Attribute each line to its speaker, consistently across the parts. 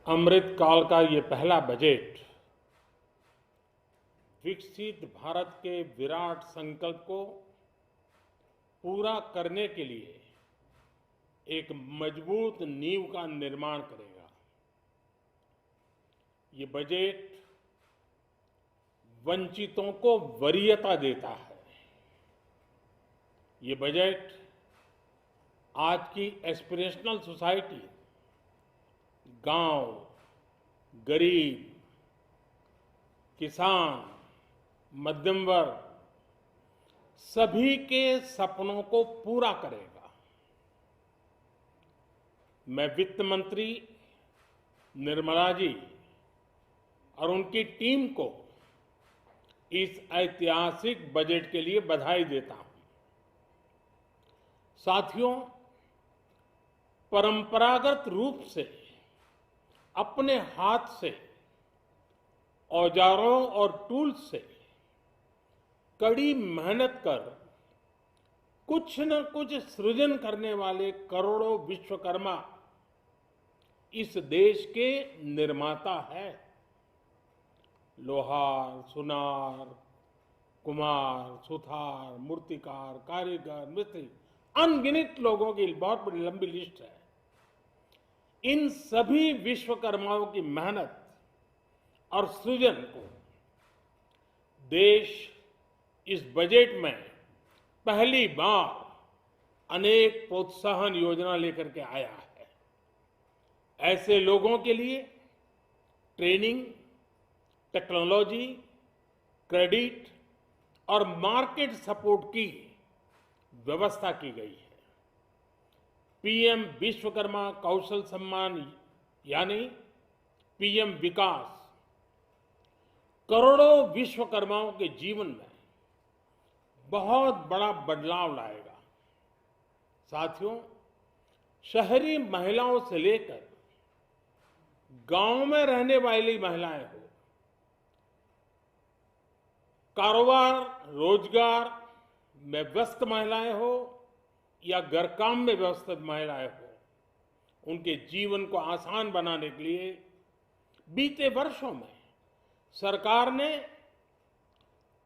Speaker 1: अमृत काल का ये पहला बजट विकसित भारत के विराट संकल्प को पूरा करने के लिए एक मजबूत नींव का निर्माण करेगा। ये बजट वंचितों को वरीयता देता है। ये बजट आज की एस्पिरेशनल सोसाइटी, गांव, गरीब, किसान, मध्यम वर्ग सभी के सपनों को पूरा करेगा। मैं वित्त मंत्री निर्मला जी और उनकी टीम को इस ऐतिहासिक बजट के लिए बधाई देता हूं। साथियों, परंपरागत रूप से अपने हाथ से औजारों और टूल्स से कड़ी मेहनत कर कुछ न कुछ सृजन करने वाले करोड़ों विश्वकर्मा इस देश के निर्माता हैं। लोहार, सुनार, कुम्हार, सुथार, मूर्तिकार, कारीगर, मिस्त्री, अनगिनत लोगों की बहुत बड़ी लंबी लिस्ट है। इन सभी विश्वकर्माओं की मेहनत और सृजन को देश इस बजट में पहली बार अनेक प्रोत्साहन योजना लेकर के आया है। ऐसे लोगों के लिए ट्रेनिंग, टेक्नोलॉजी, क्रेडिट और मार्केट सपोर्ट की व्यवस्था की गई है। पीएम विश्वकर्मा कौशल सम्मान यानी पीएम विकास करोड़ों विश्वकर्माओं के जीवन में बहुत बड़ा बदलाव लाएगा। साथियों, शहरी महिलाओं से लेकर गांव में रहने वाली महिलाएं हो, कारोबार रोजगार में व्यस्त महिलाएं हो या घर काम में व्यस्त महिलाएं हो, उनके जीवन को आसान बनाने के लिए बीते वर्षों में सरकार ने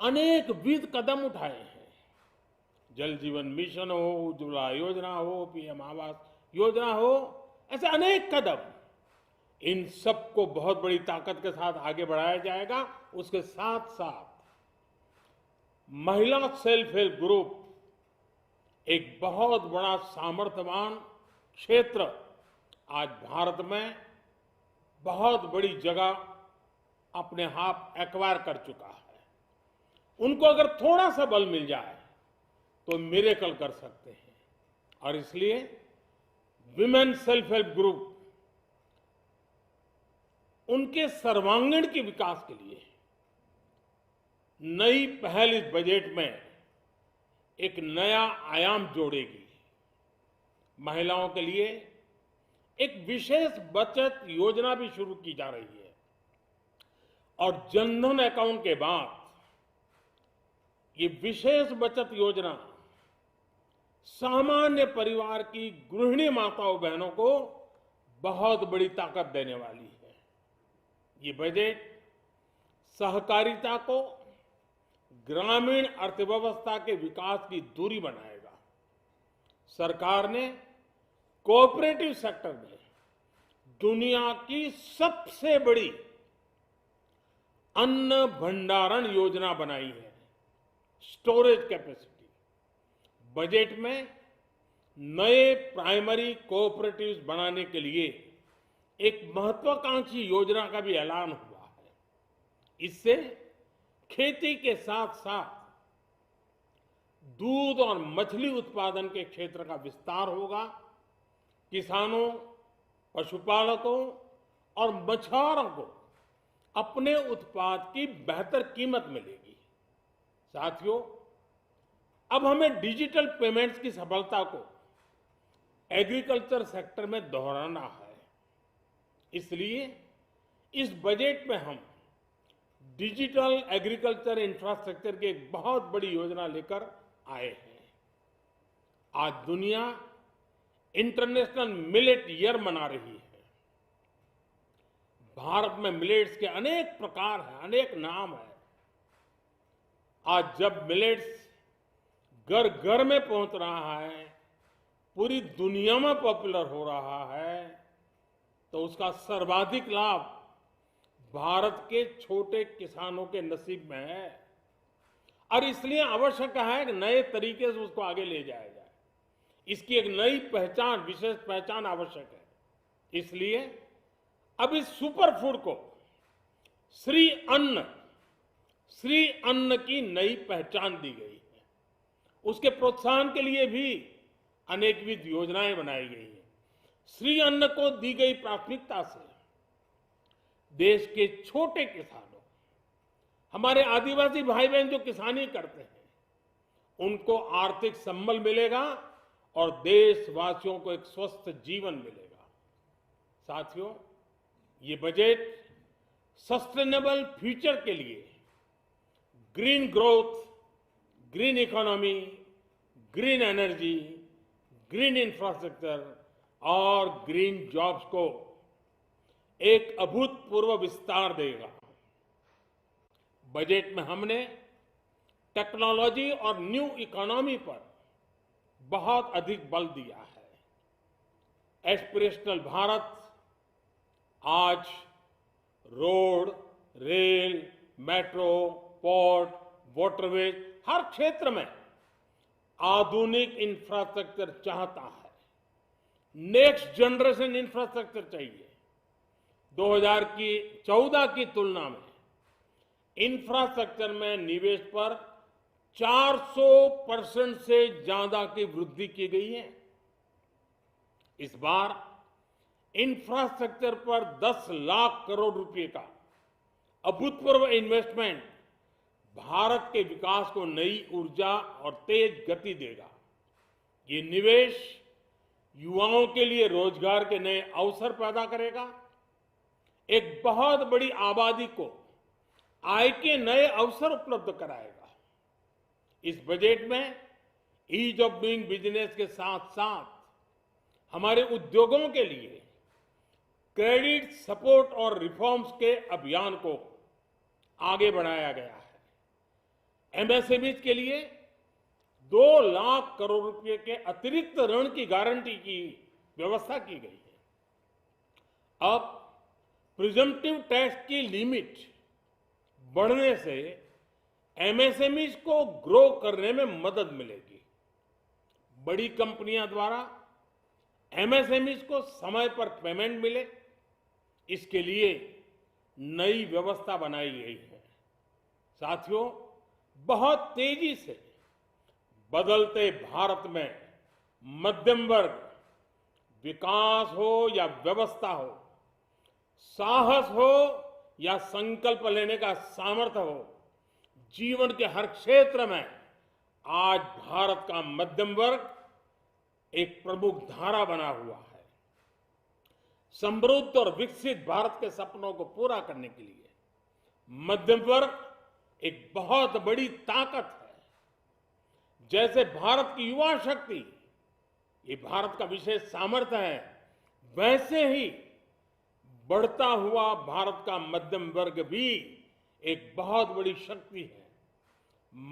Speaker 1: अनेकविध कदम उठाए हैं। जल जीवन मिशन हो, उज्ज्वला योजना हो, पीएम आवास योजना हो, ऐसे अनेक कदम, इन सबको बहुत बड़ी ताकत के साथ आगे बढ़ाया जाएगा। उसके साथ साथ महिला सेल्फ हेल्प ग्रुप एक बहुत बड़ा सामर्थ्यवान क्षेत्र आज भारत में बहुत बड़ी जगह अपने आप एक्वायर कर चुका है। उनको अगर थोड़ा सा बल मिल जाए तो मिरेकल कर सकते हैं। और इसलिए विमेन सेल्फ हेल्प ग्रुप उनके सर्वांगीण के विकास के लिए नई पहल इस बजट में एक नया आयाम जोड़ेगी। महिलाओं के लिए एक विशेष बचत योजना भी शुरू की जा रही है और जनधन अकाउंट के बाद ये विशेष बचत योजना सामान्य परिवार की गृहिणी माताओं बहनों को बहुत बड़ी ताकत देने वाली है। ये बजट सहकारिता को ग्रामीण अर्थव्यवस्था के विकास की धुरी बनाएगा। सरकार ने कोऑपरेटिव सेक्टर में दुनिया की सबसे बड़ी अन्न भंडारण योजना बनाई है, स्टोरेज कैपेसिटी। बजट में नए प्राइमरी कोऑपरेटिव्स बनाने के लिए एक महत्वाकांक्षी योजना का भी ऐलान हुआ है। इससे खेती के साथ साथ दूध और मछली उत्पादन के क्षेत्र का विस्तार होगा। किसानों, पशुपालकों और मछुआरों को अपने उत्पाद की बेहतर कीमत मिलेगी। साथियों, अब हमें डिजिटल पेमेंट्स की सफलता को एग्रीकल्चर सेक्टर में दोहराना है। इसलिए इस बजट में हम डिजिटल एग्रीकल्चर इंफ्रास्ट्रक्चर की एक बहुत बड़ी योजना लेकर आए हैं। आज दुनिया इंटरनेशनल मिलेट ईयर मना रही है। भारत में मिलेट्स के अनेक प्रकार हैं, अनेक नाम हैं। आज जब मिलेट्स घर घर में पहुंच रहा है, पूरी दुनिया में पॉपुलर हो रहा है, तो उसका सर्वाधिक लाभ भारत के छोटे किसानों के नसीब में है। और इसलिए आवश्यक है कि नए तरीके से उसको आगे ले जाया जाए। इसकी एक नई पहचान, विशेष पहचान आवश्यक है। इसलिए अब इस सुपर फूड को श्री अन्न की नई पहचान दी गई है। उसके प्रोत्साहन के लिए भी अनेकविध योजनाएं बनाई गई है। श्री अन्न को दी गई प्राथमिकता से देश के छोटे किसानों, हमारे आदिवासी भाई बहन जो किसानी करते हैं, उनको आर्थिक संबल मिलेगा और देशवासियों को एक स्वस्थ जीवन मिलेगा। साथियों, ये बजट सस्टेनेबल फ्यूचर के लिए green growth, green economy, green energy, green infrastructure और ग्रीन जॉब्स को एक अभूतपूर्व विस्तार देगा। बजट में हमने टेक्नोलॉजी और न्यू इकोनॉमी पर बहुत अधिक बल दिया है। एस्पिरेशनल भारत आज road, rail, metro, port, waterways, हर क्षेत्र में आधुनिक इंफ्रास्ट्रक्चर चाहता है। नेक्स्ट जनरेशन इंफ्रास्ट्रक्चर चाहिए। 2014 की तुलना में इंफ्रास्ट्रक्चर में निवेश पर 400% से ज्यादा की वृद्धि की गई है। इस बार इंफ्रास्ट्रक्चर पर 10 लाख करोड़ रुपए का अभूतपूर्व इन्वेस्टमेंट भारत के विकास को नई ऊर्जा और तेज गति देगा। ये निवेश युवाओं के लिए रोजगार के नए अवसर पैदा करेगा, एक बहुत बड़ी आबादी को आय के नए अवसर उपलब्ध कराएगा। इस बजट में ईज ऑफ डूइंग बिजनेस के साथ साथ हमारे उद्योगों के लिए क्रेडिट सपोर्ट और रिफॉर्म्स के अभियान को आगे बढ़ाया गया है। एमएसएमईज के लिए 2 लाख करोड़ रुपए के अतिरिक्त ऋण की गारंटी की व्यवस्था की गई है। अब प्रिजम्पटिव टैक्स की लिमिट बढ़ने से एमएसएमईज को ग्रो करने में मदद मिलेगी। बड़ी कंपनियां द्वारा एमएसएमईज को समय पर पेमेंट मिले, इसके लिए नई व्यवस्था बनाई गई है। साथियों, बहुत तेजी से बदलते भारत में मध्यम वर्ग, विकास हो या व्यवस्था हो, साहस हो या संकल्प लेने का सामर्थ्य हो, जीवन के हर क्षेत्र में आज भारत का मध्यम वर्ग एक प्रमुख धारा बना हुआ है। समृद्ध और विकसित भारत के सपनों को पूरा करने के लिए मध्यम वर्ग एक बहुत बड़ी ताकत है। जैसे भारत की युवा शक्ति ये भारत का विशेष सामर्थ्य है, वैसे ही बढ़ता हुआ भारत का मध्यम वर्ग भी एक बहुत बड़ी शक्ति है।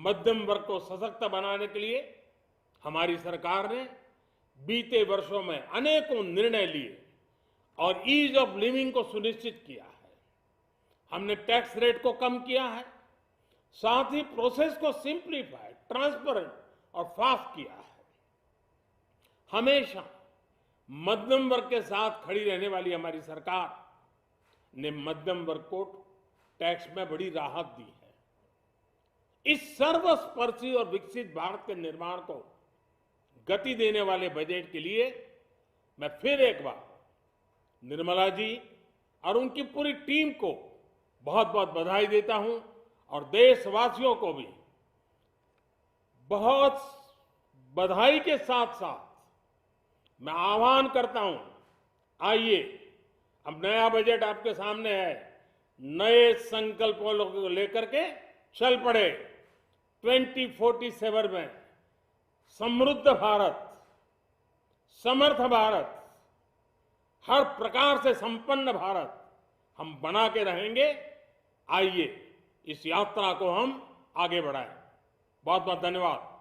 Speaker 1: मध्यम वर्ग को सशक्त बनाने के लिए हमारी सरकार ने बीते वर्षों में अनेकों निर्णय लिए और ईज ऑफ लिविंग को सुनिश्चित किया है। हमने टैक्स रेट को कम किया है, साथ ही प्रोसेस को सिंप्लीफाई, ट्रांसपेरेंट और फास्ट किया है। हमेशा मध्यम वर्ग के साथ खड़ी रहने वाली हमारी सरकार ने मध्यम वर्ग को टैक्स में बड़ी राहत दी है। इस सर्वस्पर्शी और विकसित भारत के निर्माण को गति देने वाले बजट के लिए मैं फिर एक बार निर्मला जी और उनकी पूरी टीम को बहुत बहुत बधाई देता हूं और देशवासियों को भी बहुत बधाई के साथ साथ मैं आह्वान करता हूं, आइए अब नया बजट आपके सामने है, नए संकल्पों को लेकर के चल पड़े। 2047 में समृद्ध भारत, समर्थ भारत, हर प्रकार से संपन्न भारत हम बना के रहेंगे। आइए इस यात्रा को हम आगे बढ़ाएं। बहुत बहुत धन्यवाद।